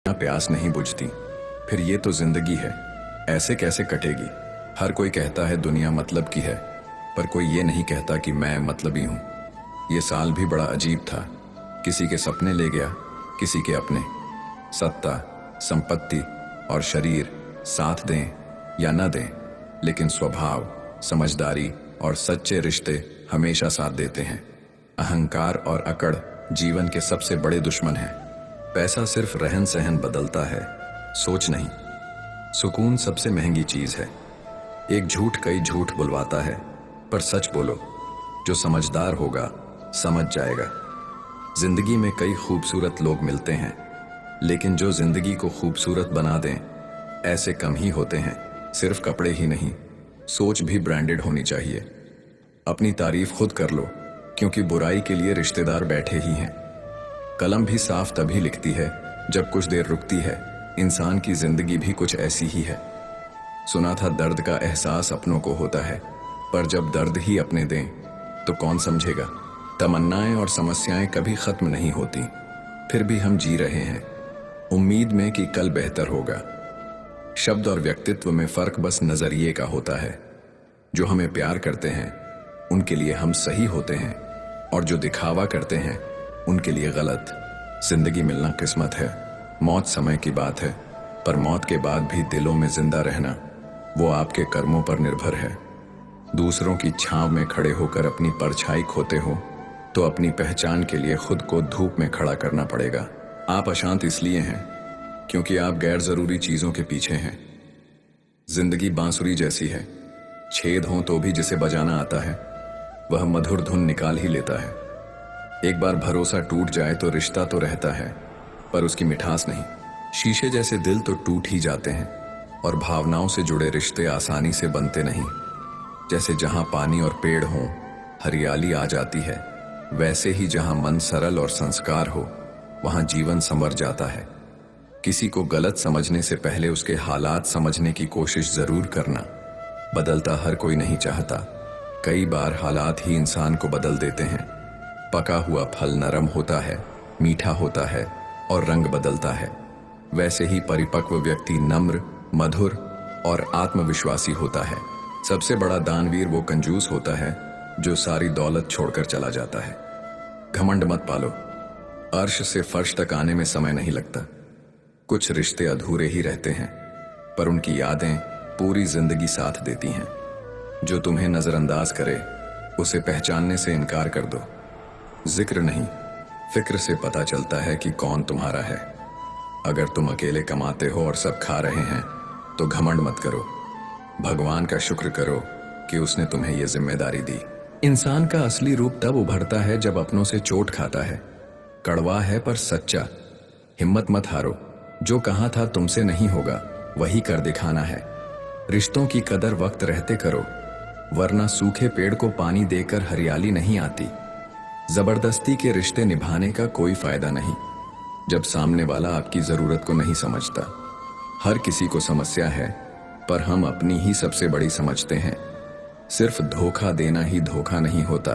प्यास नहीं बुझती। फिर ये तो जिंदगी है, ऐसे कैसे कटेगी। हर कोई कहता है दुनिया मतलब की है, पर कोई ये नहीं कहता कि मैं मतलबी हूँ। ये साल भी बड़ा अजीब था, किसी के सपने ले गया, किसी के अपने। सत्ता, संपत्ति और शरीर साथ दें या न दें, लेकिन स्वभाव, समझदारी और सच्चे रिश्ते हमेशा साथ देते हैं। अहंकार और अकड़ जीवन के सबसे बड़े दुश्मन हैं। पैसा सिर्फ रहन सहन बदलता है, सोच नहीं। सुकून सबसे महंगी चीज है। एक झूठ कई झूठ बुलवाता है, पर सच बोलो। जो समझदार होगा समझ जाएगा। जिंदगी में कई खूबसूरत लोग मिलते हैं, लेकिन जो जिंदगी को खूबसूरत बना दें ऐसे कम ही होते हैं। सिर्फ कपड़े ही नहीं, सोच भी ब्रांडेड होनी चाहिए। अपनी तारीफ खुद कर लो, क्योंकि बुराई के लिए रिश्तेदार बैठे ही हैं। कलम भी साफ तभी लिखती है जब कुछ देर रुकती है। इंसान की जिंदगी भी कुछ ऐसी ही है। सुना था दर्द का एहसास अपनों को होता है, पर जब दर्द ही अपने दें तो कौन समझेगा। तमन्नाएं और समस्याएं कभी खत्म नहीं होती, फिर भी हम जी रहे हैं उम्मीद में कि कल बेहतर होगा। शब्द और व्यक्तित्व में फर्क बस नजरिए का होता है। जो हमें प्यार करते हैं उनके लिए हम सही होते हैं, और जो दिखावा करते हैं उनके लिए गलत। जिंदगी मिलना किस्मत है, मौत समय की बात है, पर मौत के बाद भी दिलों में जिंदा रहना वो आपके कर्मों पर निर्भर है। दूसरों की छांव में खड़े होकर अपनी परछाई खोते हो तो अपनी पहचान के लिए खुद को धूप में खड़ा करना पड़ेगा। आप अशांत इसलिए हैं क्योंकि आप गैर जरूरी चीजों के पीछे हैं। जिंदगी बांसुरी जैसी है, छेद हो तो भी जिसे बजाना आता है वह मधुर धुन निकाल ही लेता है। एक बार भरोसा टूट जाए तो रिश्ता तो रहता है, पर उसकी मिठास नहीं। शीशे जैसे दिल तो टूट ही जाते हैं, और भावनाओं से जुड़े रिश्ते आसानी से बनते नहीं। जैसे जहां पानी और पेड़ हों हरियाली आ जाती है, वैसे ही जहां मन सरल और संस्कार हो वहां जीवन संवर जाता है। किसी को गलत समझने से पहले उसके हालात समझने की कोशिश जरूर करना। बदलता हर कोई नहीं चाहता, कई बार हालात ही इंसान को बदल देते हैं। पका हुआ फल नरम होता है, मीठा होता है और रंग बदलता है। वैसे ही परिपक्व व्यक्ति नम्र, मधुर और आत्मविश्वासी होता है। सबसे बड़ा दानवीर वो कंजूस होता है जो सारी दौलत छोड़कर चला जाता है। घमंड मत पालो, अर्श से फर्श तक आने में समय नहीं लगता। कुछ रिश्ते अधूरे ही रहते हैं, पर उनकी यादें पूरी जिंदगी साथ देती हैं। जो तुम्हें नजरअंदाज करे उसे पहचानने से इनकार कर दो। जिक्र नहीं, फिक्र से पता चलता है कि कौन तुम्हारा है। अगर तुम अकेले कमाते हो और सब खा रहे हैं तो घमंड मत करो। भगवान का शुक्र करो कि उसने तुम्हें यह जिम्मेदारी दी। इंसान का असली रूप तब उभरता है जब अपनों से चोट खाता है। कड़वा है पर सच्चा। हिम्मत मत हारो, जो कहा था तुमसे नहीं होगा वही कर दिखाना है। रिश्तों की कदर वक्त रहते करो, वरना सूखे पेड़ को पानी देकर हरियाली नहीं आती। जबरदस्ती के रिश्ते निभाने का कोई फायदा नहीं, जब सामने वाला आपकी जरूरत को नहीं समझता। हर किसी को समस्या है, पर हम अपनी ही सबसे बड़ी समझते हैं। सिर्फ धोखा देना ही धोखा नहीं होता,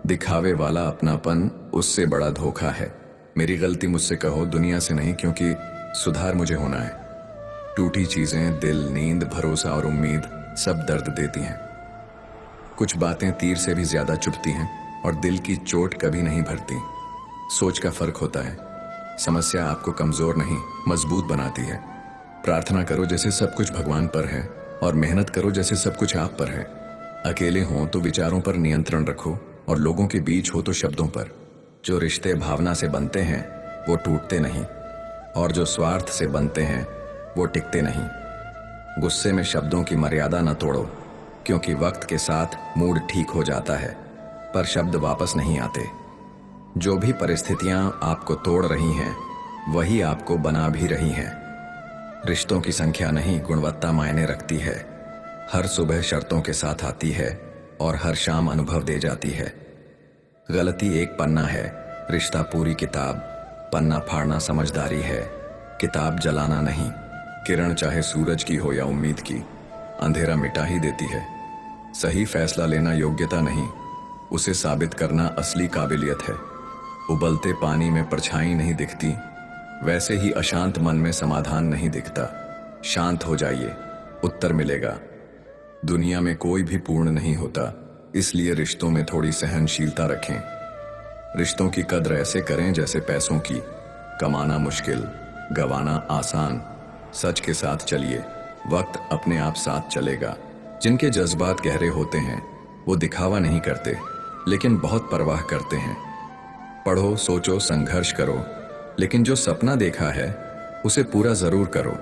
दिखावे वाला अपनापन उससे बड़ा धोखा है। मेरी गलती मुझसे कहो, दुनिया से नहीं, क्योंकि सुधार मुझे होना है। टूटी चीजें दिल, नींद, भरोसा और उम्मीद सब दर्द देती हैं। कुछ बातें तीर से भी ज्यादा चुभती हैं, और दिल की चोट कभी नहीं भरती। सोच का फर्क होता है। समस्या आपको कमजोर नहीं मजबूत बनाती है। प्रार्थना करो जैसे सब कुछ भगवान पर है, और मेहनत करो जैसे सब कुछ आप पर है। अकेले हो तो विचारों पर नियंत्रण रखो, और लोगों के बीच हो तो शब्दों पर। जो रिश्ते भावना से बनते हैं वो टूटते नहीं, और जो स्वार्थ से बनते हैं वो टिकते नहीं। गुस्से में शब्दों की मर्यादा न तोड़ो, क्योंकि वक्त के साथ मूड ठीक हो जाता है, पर शब्द वापस नहीं आते। जो भी परिस्थितियां आपको तोड़ रही हैं वही आपको बना भी रही हैं। रिश्तों की संख्या नहीं, गुणवत्ता मायने रखती है। हर सुबह शर्तों के साथ आती है और हर शाम अनुभव दे जाती है। गलती एक पन्ना है, रिश्ता पूरी किताब। पन्ना फाड़ना समझदारी है, किताब जलाना नहीं। किरण चाहे सूरज की हो या उम्मीद की, अंधेरा मिटा ही देती है। सही फैसला लेना योग्यता नहीं, उसे साबित करना असली काबिलियत है। उबलते पानी में परछाई नहीं दिखती, वैसे ही अशांत मन में समाधान नहीं दिखता। शांत हो जाइए, उत्तर मिलेगा। दुनिया में कोई भी पूर्ण नहीं होता, इसलिए रिश्तों में थोड़ी सहनशीलता रखें। रिश्तों की कद्र ऐसे करें जैसे पैसों की। कमाना मुश्किल, गंवाना आसान। सच के साथ चलिए, वक्त अपने आप साथ चलेगा। जिनके जज्बात गहरे होते हैं वो दिखावा नहीं करते, लेकिन बहुत परवाह करते हैं। पढ़ो, सोचो, संघर्ष करो, लेकिन जो सपना देखा है उसे पूरा जरूर करो।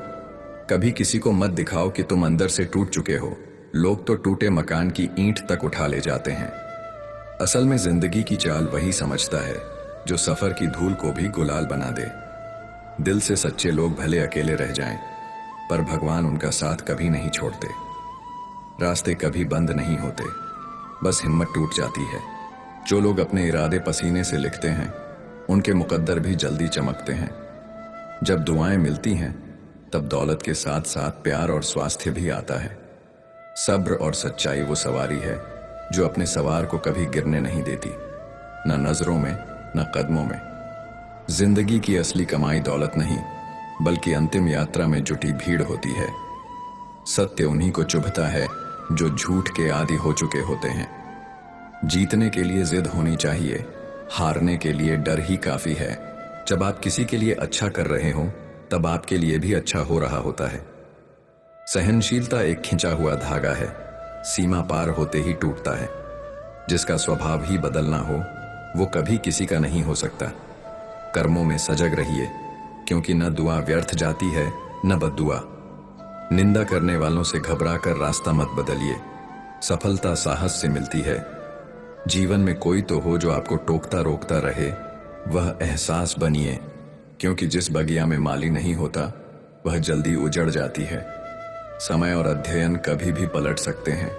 कभी किसी को मत दिखाओ कि तुम अंदर से टूट चुके हो। लोग तो टूटे मकान की ईंट तक उठा ले जाते हैं। असल में जिंदगी की चाल वही समझता है जो सफर की धूल को भी गुलाल बना दे। दिल से सच्चे लोग भले अकेले रह जाएं, पर भगवान उनका साथ कभी नहीं छोड़ते। रास्ते कभी बंद नहीं होते, बस हिम्मत टूट जाती है। जो लोग अपने इरादे पसीने से लिखते हैं उनके मुकद्दर भी जल्दी चमकते हैं। जब दुआएं मिलती हैं तब दौलत के साथ साथ प्यार और स्वास्थ्य भी आता है। सब्र और सच्चाई वो सवारी है जो अपने सवार को कभी गिरने नहीं देती, न नजरों में न कदमों में। जिंदगी की असली कमाई दौलत नहीं, बल्कि अंतिम यात्रा में जुटी भीड़ होती है। सत्य उन्हीं को चुभता है जो झूठ के आदी हो चुके होते हैं। जीतने के लिए जिद होनी चाहिए, हारने के लिए डर ही काफी है। जब आप किसी के लिए अच्छा कर रहे हो तब आपके लिए भी अच्छा हो रहा होता है। सहनशीलता एक खिंचा हुआ धागा है, सीमा पार होते ही टूटता है। जिसका स्वभाव ही बदलना हो वो कभी किसी का नहीं हो सकता। कर्मों में सजग रहिए, क्योंकि न दुआ व्यर्थ जाती है न बद्दुआ। निंदा करने वालों से घबराकर रास्ता मत बदलिए, सफलता साहस से मिलती है। जीवन में कोई तो हो जो आपको टोकता रोकता रहे, वह एहसास बनिए, क्योंकि जिस बगिया में माली नहीं होता वह जल्दी उजड़ जाती है। समय और अध्ययन कभी भी पलट सकते हैं।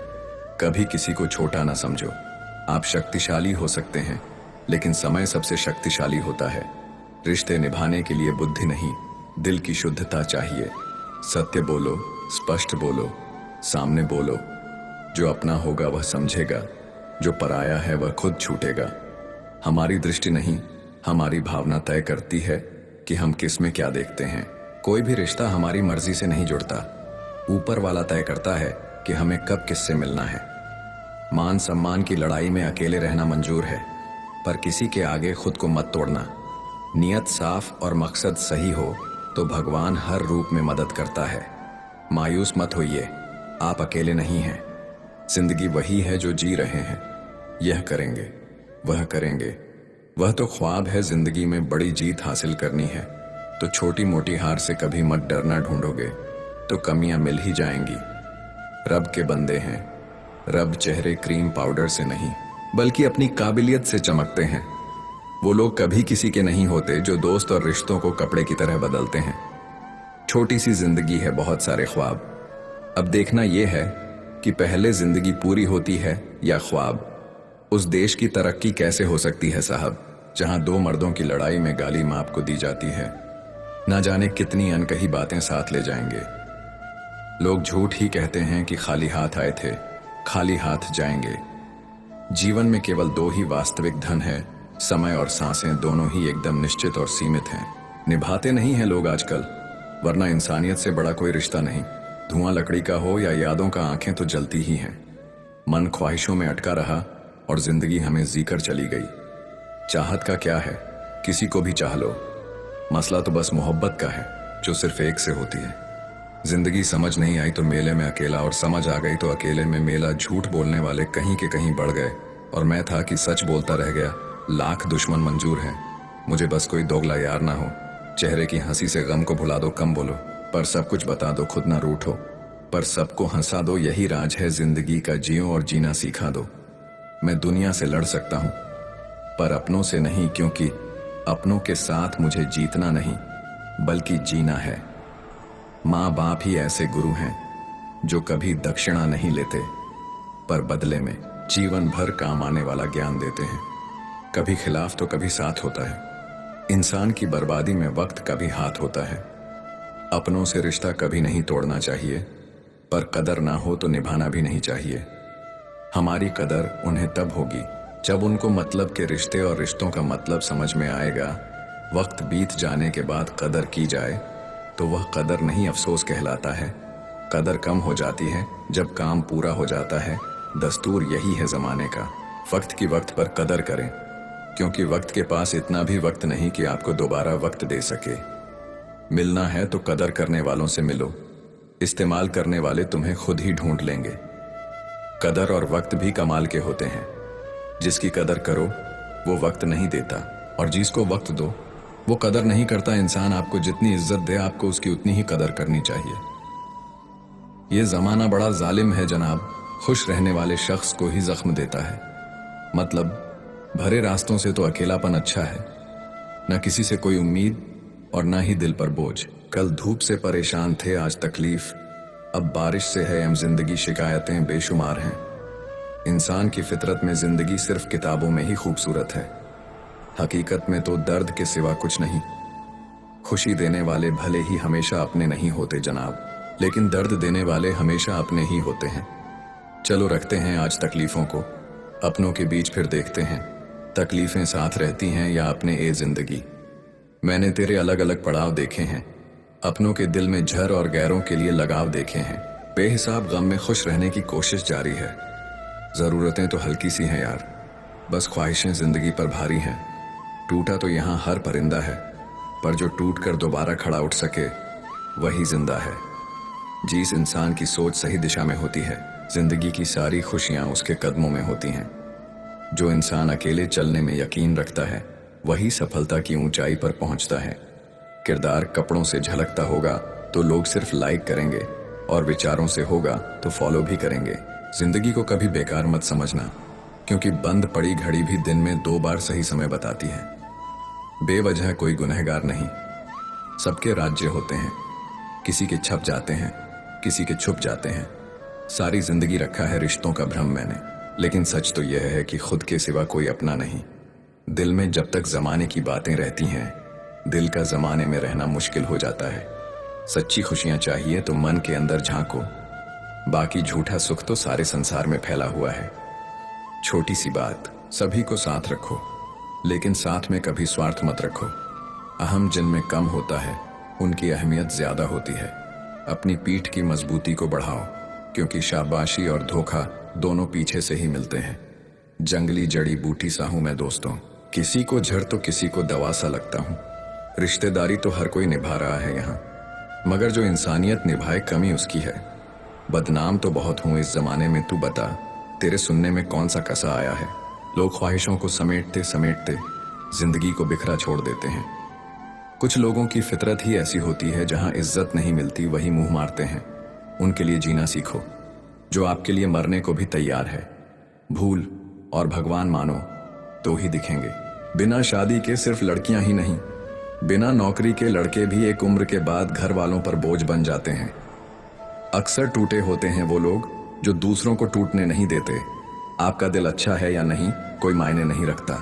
कभी किसी को छोटा ना समझो। आप शक्तिशाली हो सकते हैं, लेकिन समय सबसे शक्तिशाली होता है। रिश्ते निभाने के लिए बुद्धि नहीं, दिल की शुद्धता चाहिए। सत्य बोलो, स्पष्ट बोलो, सामने बोलो। जो अपना होगा वह समझेगा, जो पराया है वह खुद छूटेगा। हमारी दृष्टि नहीं, हमारी भावना तय करती है कि हम किस में क्या देखते हैं। कोई भी रिश्ता हमारी मर्जी से नहीं जुड़ता, ऊपर वाला तय करता है कि हमें कब किससे मिलना है। मान सम्मान की लड़ाई में अकेले रहना मंजूर है, पर किसी के आगे खुद को मत तोड़ना। नियत साफ और मकसद सही हो तो भगवान हर रूप में मदद करता है। मायूस मत होइए, आप अकेले नहीं हैं। जिंदगी वही है जो जी रहे हैं। यह करेंगे, वह करेंगे, वह तो ख्वाब है। जिंदगी में बड़ी जीत हासिल करनी है तो छोटी मोटी हार से कभी मत डरना। ढूंढोगे तो कमियां मिल ही जाएंगी। रब के बंदे हैं। रब चेहरे क्रीम पाउडर से नहीं, बल्कि अपनी काबिलियत से चमकते हैं। वो लोग कभी किसी के नहीं होते जो दोस्त और रिश्तों को कपड़े की तरह बदलते हैं। छोटी सी जिंदगी है, बहुत सारे ख्वाब। अब देखना यह है कि पहले जिंदगी पूरी होती है या ख्वाब। उस देश की तरक्की कैसे हो सकती है साहब, जहां दो मर्दों की लड़ाई में गाली माँ को दी जाती है। ना जाने कितनी अनकही बातें साथ ले जाएंगे। लोग झूठ ही कहते हैं कि खाली हाथ आए थे, खाली हाथ जाएंगे। जीवन में केवल दो ही वास्तविक धन है, समय और सांसें। दोनों ही एकदम निश्चित और सीमित हैं। निभाते नहीं हैं लोग आजकल, वरना इंसानियत से बड़ा कोई रिश्ता नहीं। धुआं लकड़ी का हो या यादों का, आंखें तो जलती ही हैं। मन ख्वाहिशों में अटका रहा और जिंदगी हमें जीकर चली गई। चाहत का क्या है, किसी को भी चाह लो। मसला तो बस मोहब्बत का है जो सिर्फ एक से होती है। जिंदगी समझ नहीं आई तो मेले में अकेला, और समझ आ गई तो अकेले में मेला। झूठ बोलने वाले कहीं के कहीं बढ़ गए और मैं था कि सच बोलता रह गया। लाख दुश्मन मंजूर हैं, मुझे बस कोई दोगला यार ना हो। चेहरे की हंसी से गम को भुला दो, कम बोलो, पर सब कुछ बता दो, खुद ना रूठो। पर सबको हंसा दो, यही राज है जिंदगी का। जियो और जीना सिखा दो। मैं दुनिया से लड़ सकता हूं, पर अपनों से नहीं, क्योंकि अपनों के साथ मुझे जीतना नहीं बल्कि जीना है। माँ बाप ही ऐसे गुरु हैं जो कभी दक्षिणा नहीं लेते, पर बदले में जीवन भर काम आने वाला ज्ञान देते हैं। कभी खिलाफ तो कभी साथ होता है। इंसान की बर्बादी में वक्त का भी हाथ होता है। अपनों से रिश्ता कभी नहीं तोड़ना चाहिए, पर कदर ना हो तो निभाना भी नहीं चाहिए। हमारी कदर उन्हें तब होगी जब उनको मतलब के रिश्ते और रिश्तों का मतलब समझ में आएगा। वक्त बीत जाने के बाद कदर की जाए तो वह कदर नहीं अफसोस कहलाता है। कदर कम हो जाती है जब काम पूरा हो जाता है। दस्तूर यही है जमाने का, वक्त की वक्त पर कदर करें, क्योंकि वक्त के पास इतना भी वक्त नहीं कि आपको दोबारा वक्त दे सके। मिलना है तो कदर करने वालों से मिलो, इस्तेमाल करने वाले तुम्हें खुद ही ढूंढ लेंगे। कदर और वक्त भी कमाल के होते हैं। जिसकी कदर करो वो वक्त नहीं देता, और जिसको वक्त दो वो कदर नहीं करता। इंसान आपको जितनी इज्जत दे आपको उसकी उतनी ही कदर करनी चाहिए। ये जमाना बड़ा जालिम है जनाब, खुश रहने वाले शख्स को ही जख्म देता है। मतलब भरे रास्तों से तो अकेलापन अच्छा है, न किसी से कोई उम्मीद और न ही दिल पर बोझ। कल धूप से परेशान थे, आज तकलीफ, अब बारिश से है एम जिंदगी, शिकायतें बेशुमार हैं। इंसान की फितरत में जिंदगी सिर्फ किताबों में ही खूबसूरत है, हकीकत में तो दर्द के सिवा कुछ नहीं। खुशी देने वाले भले ही हमेशा अपने नहीं होते जनाब, लेकिन दर्द देने वाले हमेशा अपने ही होते हैं। चलो रखते हैं आज तकलीफों को अपनों के बीच, फिर देखते हैं तकलीफें साथ रहती हैं या अपने ए जिंदगी। मैंने तेरे अलग अलग पड़ाव देखे हैं, अपनों के दिल में झर और गैरों के लिए लगाव देखे हैं। बेहिसाब गम में खुश रहने की कोशिश जारी है। जरूरतें तो हल्की सी हैं यार, बस ख्वाहिशें जिंदगी पर भारी हैं। टूटा तो यहाँ हर परिंदा है, पर जो टूट कर दोबारा खड़ा उठ सके वही जिंदा है। जिस इंसान की सोच सही दिशा में होती है, जिंदगी की सारी खुशियां उसके कदमों में होती हैं। जो इंसान अकेले चलने में यकीन रखता है वही सफलता की ऊंचाई पर पहुंचता है। किरदार कपड़ों से झलकता होगा तो लोग सिर्फ लाइक करेंगे, और विचारों से होगा तो फॉलो भी करेंगे। जिंदगी को कभी बेकार मत समझना, क्योंकि बंद पड़ी घड़ी भी दिन में 2 बार सही समय बताती है। बेवजह कोई गुनहगार नहीं, सबके राज्य होते हैं, किसी के छप जाते हैं, किसी के छुप जाते हैं। सारी जिंदगी रखा है रिश्तों का भ्रम मैंने, लेकिन सच तो यह है कि खुद के सिवा कोई अपना नहीं। दिल में जब तक जमाने की बातें रहती हैं, दिल का जमाने में रहना मुश्किल हो जाता है। सच्ची खुशियां चाहिए तो मन के अंदर झांको, बाकी झूठा सुख तो सारे संसार में फैला हुआ है। छोटी सी बात, सभी को साथ रखो, लेकिन साथ में कभी स्वार्थ मत रखो। अहम जिनमें कम होता है उनकी अहमियत ज्यादा होती है। अपनी पीठ की मजबूती को बढ़ाओ, क्योंकि शाबाशी और धोखा दोनों पीछे से ही मिलते हैं। जंगली जड़ी बूटी सा हूं मैं दोस्तों, किसी को जड़ तो किसी को दवा सा लगता हूं। रिश्तेदारी तो हर कोई निभा रहा है यहाँ, मगर जो इंसानियत निभाए कमी उसकी है। बदनाम तो बहुत हूं इस जमाने में, तू बता तेरे सुनने में कौन सा कसा आया है। लोग ख्वाहिशों को समेटते समेटते जिंदगी को बिखरा छोड़ देते हैं। कुछ लोगों की फितरत ही ऐसी होती है, जहां इज्जत नहीं मिलती वही मुंह मारते हैं। उनके लिए जीना सीखो, जो आपके लिए मरने को भी तैयार है। भूल और भगवान मानो तो ही दिखेंगे। बिना शादी के सिर्फ लड़कियां ही नहीं, बिना नौकरी के लड़के भी एक उम्र के बाद घर वालों पर बोझ बन जाते हैं। अक्सर टूटे होते हैं वो लोग जो दूसरों को टूटने नहीं देते। आपका दिल अच्छा है या नहीं कोई मायने नहीं रखता।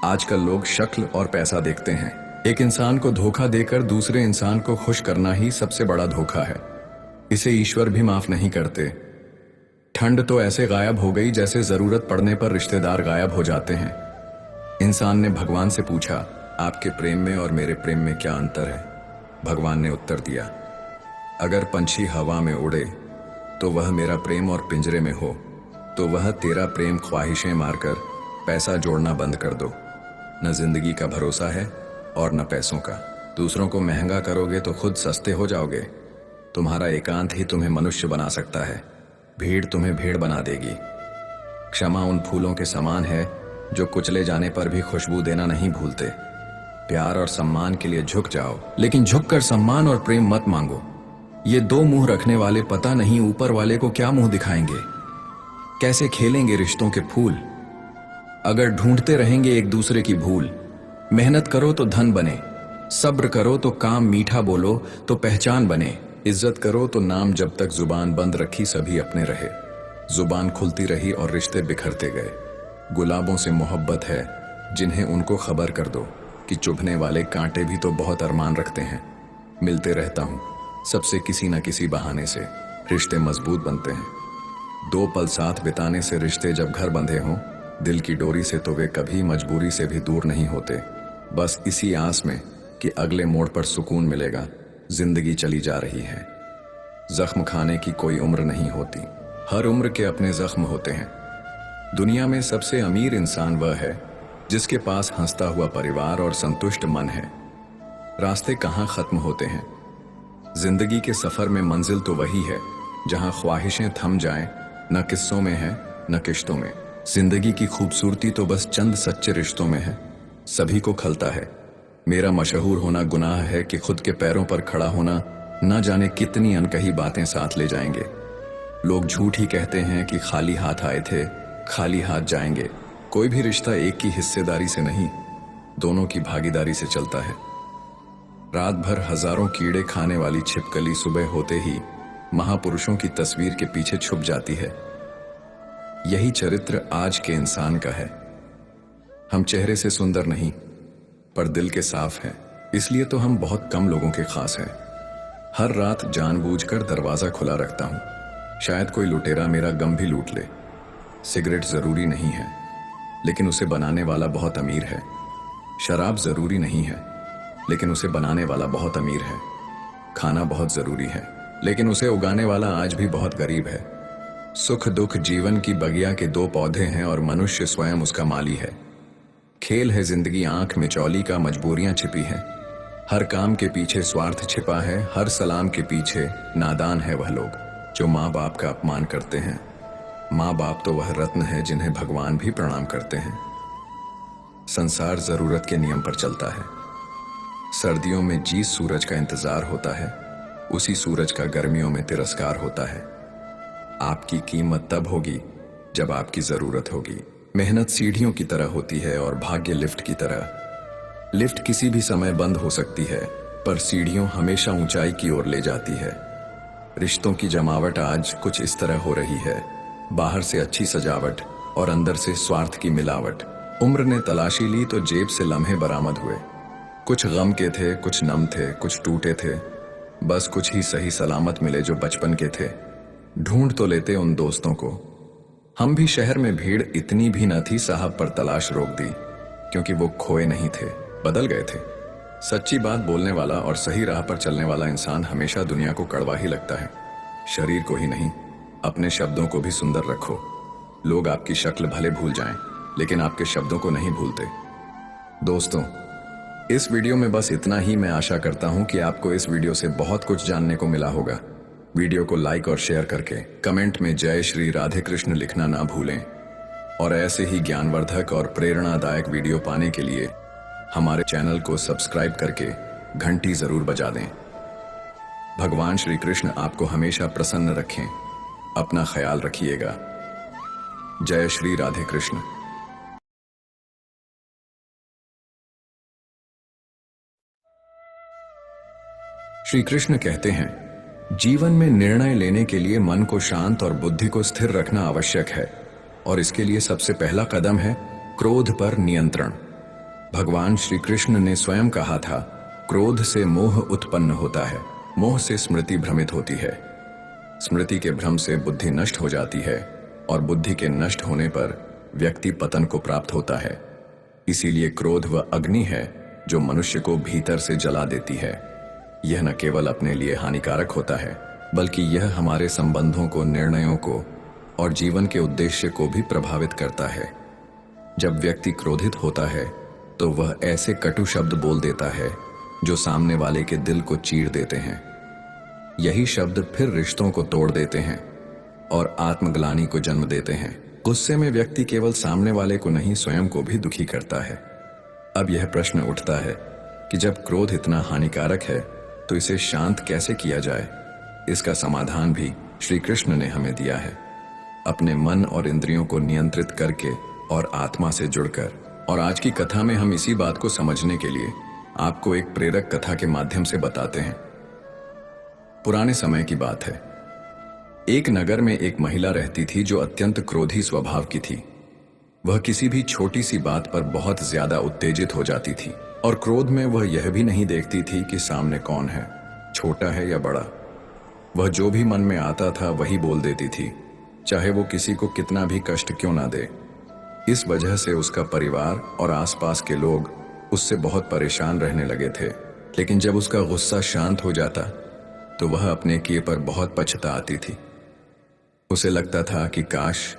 आजकल लोग शक्ल और पैसा देखते हैं। एक इंसान को धोखा देकर दूसरे इंसान को खुश करना ही सबसे बड़ा धोखा है। इसे ईश्वर भी माफ नहीं करते। ठंड तो ऐसे गायब हो गई जैसे जरूरत पड़ने पर रिश्तेदार गायब हो जाते हैं। इंसान ने भगवान से पूछा, आपके प्रेम में और मेरे प्रेम में क्या अंतर है? भगवान ने उत्तर दिया, अगर पंछी हवा में उड़े तो वह मेरा प्रेम, और पिंजरे में हो तो वह तेरा प्रेम। ख्वाहिशें मारकर पैसा जोड़ना बंद कर दो। न जिंदगी का भरोसा है और न पैसों का। दूसरों को महंगा करोगे तो खुद सस्ते हो जाओगे। तुम्हारा एकांत ही तुम्हें मनुष्य बना सकता है, भीड़ तुम्हें भेड़ बना देगी। क्षमा उन फूलों के समान है जो कुचले जाने पर भी खुशबू देना नहीं भूलते। प्यार और सम्मान के लिए झुक जाओ, लेकिन झुककर सम्मान और प्रेम मत मांगो। ये 2 मुंह रखने वाले पता नहीं ऊपर वाले को क्या मुंह दिखाएंगे, कैसे खेलेंगे रिश्तों के फूल। अगर ढूंढते रहेंगे एक दूसरे की भूल, मेहनत करो तो धन बने, सब्र करो तो काम मीठा बोलो तो पहचान बने, इज्जत करो तो नाम। जब तक जुबान बंद रखी सभी अपने रहे, जुबान खुलती रही और रिश्ते बिखरते गए। गुलाबों से मोहब्बत है जिन्हें उनको खबर कर दो कि चुभने वाले कांटे भी तो बहुत अरमान रखते हैं। मिलते रहता हूँ सबसे किसी न किसी बहाने से, रिश्ते मजबूत बनते हैं। 2 पल साथ बिताने से रिश्ते जब घर बंधे हों, दिल की डोरी से तो वे कभी मजबूरी से भी दूर नहीं होते। बस इसी आस में कि अगले मोड़ पर सुकून मिलेगा। जिंदगी चली जा रही है। जख्म खाने की कोई उम्र नहीं होती, हर उम्र के अपने जख्म होते हैं। दुनिया में सबसे अमीर इंसान वह है जिसके पास हंसता हुआ परिवार और संतुष्ट मन है। रास्ते कहाँ खत्म होते हैं। जिंदगी के सफर में मंजिल तो वही है जहां ख्वाहिशें थम जाएं, न किस्सों में है न किश्तों में। जिंदगी की खूबसूरती तो बस चंद सच्चे रिश्तों में है। सभी को खलता है मेरा मशहूर होना गुनाह है कि खुद के पैरों पर खड़ा होना न जाने कितनी अनकही बातें साथ ले जाएंगे। लोग झूठ ही कहते हैं कि खाली हाथ आए थे खाली हाथ जाएंगे। कोई भी रिश्ता एक की हिस्सेदारी से नहीं, दोनों की भागीदारी से चलता है। रात भर हजारों कीड़े खाने वाली छिपकली सुबह होते ही महापुरुषों की तस्वीर के पीछे छुप जाती है। यही चरित्र आज के इंसान का है। हम चेहरे से सुंदर नहीं पर दिल के साफ हैं, इसलिए तो हम बहुत कम लोगों के खास हैं। हर रात जानबूझकर दरवाजा खुला रखता हूं, शायद कोई लुटेरा मेरा गम भी लूट ले। सिगरेट जरूरी नहीं है लेकिन उसे बनाने वाला बहुत अमीर है। शराब जरूरी नहीं है लेकिन उसे बनाने वाला बहुत अमीर है। खाना बहुत जरूरी है लेकिन उसे उगाने वाला आज भी बहुत गरीब है। सुख दुख जीवन की बगिया के दो पौधे हैं और मनुष्य स्वयं उसका माली है। खेल है जिंदगी आंख में चौली का, मजबूरियां छिपी हैं। हर काम के पीछे स्वार्थ छिपा है, हर सलाम के पीछे नादान है वह लोग जो माँ बाप का अपमान करते हैं। माँ बाप तो वह रत्न है जिन्हें भगवान भी प्रणाम करते हैं। संसार जरूरत के नियम पर चलता है। सर्दियों में जिस सूरज का इंतजार होता है उसी सूरज का गर्मियों में तिरस्कार होता है। आपकी कीमत तब होगी जब आपकी जरूरत होगी। मेहनत सीढ़ियों की तरह होती है और भाग्य लिफ्ट की तरह। लिफ्ट किसी भी समय बंद हो सकती है पर सीढ़ियों हमेशा ऊंचाई की ओर ले जाती है। रिश्तों की जमावट आज कुछ इस तरह हो रही है, बाहर से अच्छी सजावट और अंदर से स्वार्थ की मिलावट। उम्र ने तलाशी ली तो जेब से लम्हे बरामद हुए। कुछ गम के थे, कुछ नम थे, कुछ टूटे थे, बस कुछ ही सही सलामत मिले जो बचपन के थे। ढूंढ तो लेते उन दोस्तों को। हम भी शहर में भीड़ इतनी भी न थी, साहब पर तलाश रोक दी क्योंकि वो खोए नहीं थे, बदल गए थे। सच्ची बात बोलने वाला और सही राह पर चलने वाला इंसान हमेशा दुनिया को कड़वा ही लगता है। शरीर को ही नहीं, अपने शब्दों को भी सुंदर रखो। लोग आपकी शक्ल भले भूल जाएं लेकिन आपके शब्दों को नहीं भूलते। दोस्तों, इस वीडियो में बस इतना ही। मैं आशा करता हूं कि आपको इस वीडियो से बहुत कुछ जानने को मिला होगा। वीडियो को लाइक और शेयर करके कमेंट में जय श्री राधे कृष्ण लिखना ना भूलें और ऐसे ही ज्ञानवर्धक और प्रेरणादायक वीडियो पाने के लिए हमारे चैनल को सब्सक्राइब करके घंटी जरूर बजा दें। भगवान श्री कृष्ण आपको हमेशा प्रसन्न रखें। अपना ख्याल रखिएगा। जय श्री राधे कृष्ण। श्री कृष्ण कहते हैं, जीवन में निर्णय लेने के लिए मन को शांत और बुद्धि को स्थिर रखना आवश्यक है और इसके लिए सबसे पहला कदम है क्रोध पर नियंत्रण। भगवान श्री कृष्ण ने स्वयं कहा था, क्रोध से मोह उत्पन्न होता है, मोह से स्मृति भ्रमित होती है, स्मृति के भ्रम से बुद्धि नष्ट हो जाती है और बुद्धि के नष्ट होने पर व्यक्ति पतन को प्राप्त होता है। इसीलिए क्रोध वह अग्नि है जो मनुष्य को भीतर से जला देती है। यह न केवल अपने लिए हानिकारक होता है बल्कि यह हमारे संबंधों को, निर्णयों को और जीवन के उद्देश्य को भी प्रभावित करता है। जब व्यक्ति क्रोधित होता है तो वह ऐसे कटु शब्द बोल देता है जो सामने वाले के दिल को चीर देते हैं। यही शब्द फिर रिश्तों को तोड़ देते हैं और आत्मग्लानि को जन्म देते हैं। गुस्से में व्यक्ति केवल सामने वाले को नहीं, स्वयं को भी दुखी करता है। अब यह प्रश्न उठता है कि जब क्रोध इतना हानिकारक है तो इसे शांत कैसे किया जाए। इसका समाधान भी श्री कृष्ण ने हमें दिया है। अपने मन और इंद्रियों को नियंत्रित करके और आत्मा से जुड़कर। और आज की कथा में हम इसी बात को समझने के लिए आपको एक प्रेरक कथा के माध्यम से बताते हैं। पुराने समय की बात है। एक नगर में एक महिला रहती थी जो अत्यंत क्रोधी स्वभाव की थी। वह किसी भी छोटी सी बात पर बहुत ज्यादा उत्तेजित हो जाती थी और क्रोध में वह यह भी नहीं देखती थी कि सामने कौन है, छोटा है या बड़ा। वह जो भी मन में आता था वही बोल देती थी, चाहे वो किसी को कितना भी कष्ट क्यों ना दे। इस वजह से उसका परिवार और आसपास के लोग उससे बहुत परेशान रहने लगे थे। लेकिन जब उसका गुस्सा शांत हो जाता तो वह अपने किए पर बहुत पछता आती थी। उसे लगता था कि काश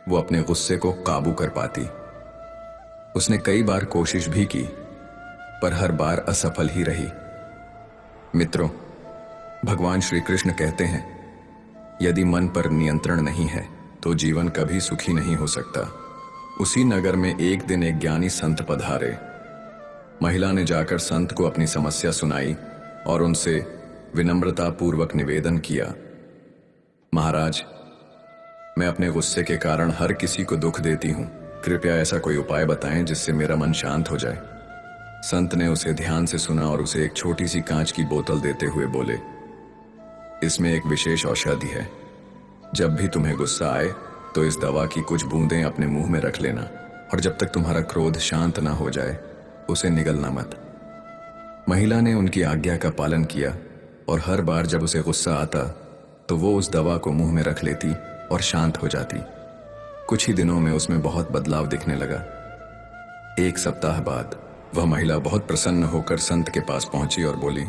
वो अपने गुस्से को काबू कर पाती। उसने कई बार कोशिश भी की, पर हर बार असफल ही रही। मित्रों, भगवान श्री कृष्ण कहते हैं, यदि मन पर नियंत्रण नहीं है तो जीवन कभी सुखी नहीं हो सकता। उसी नगर में एक दिन एक ज्ञानी संत पधारे। महिला ने जाकर संत को अपनी समस्या सुनाई और उनसे विनम्रता पूर्वक निवेदन किया, महाराज, मैं अपने गुस्से के कारण हर किसी को दुख देती हूं। कृपया ऐसा कोई उपाय बताएं जिससे मेरा मन शांत हो जाए। संत ने उसे ध्यान से सुना और उसे एक छोटी सी कांच की बोतल देते हुए बोले, इसमें एक विशेष औषधि है। जब भी तुम्हें गुस्सा आए तो इस दवा की कुछ बूंदें अपने मुंह में रख लेना, और जब तक तुम्हारा क्रोध शांत ना हो जाए उसे निगलना मत। महिला ने उनकी आज्ञा का पालन किया और हर बार जब उसे गुस्सा आता तो वो उस दवा को मुंह में रख लेती और शांत हो जाती। कुछ ही दिनों में उसमें बहुत बदलाव दिखने लगा। एक सप्ताह बाद वह महिला बहुत प्रसन्न होकर संत के पास पहुंची और बोली,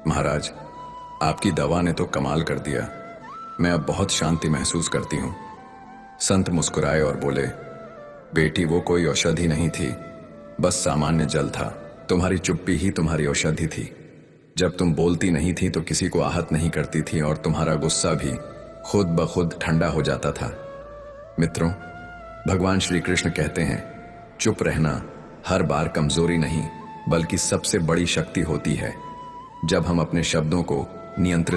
महाराज, आपकी दवा ने तो कमाल कर दिया। मैं अब बहुत शांति महसूस करती हूं। संत मुस्कुराए और बोले, बेटी, वो कोई औषधि नहीं थी, बस सामान्य जल था। तुम्हारी चुप्पी ही तुम्हारी औषधि थी। जब तुम बोलती नहीं थी तो किसी को आहत नहीं करती थी और तुम्हारा गुस्सा भी खुद ब खुद ठंडा हो जाता था। मित्रों, भगवान श्री कृष्ण कहते हैं, चुप रहना हर बार कमजोरी नहीं बल्कि सबसे बड़ी शक्ति होती है। जब हम अपने शब्दों को नियंत्रित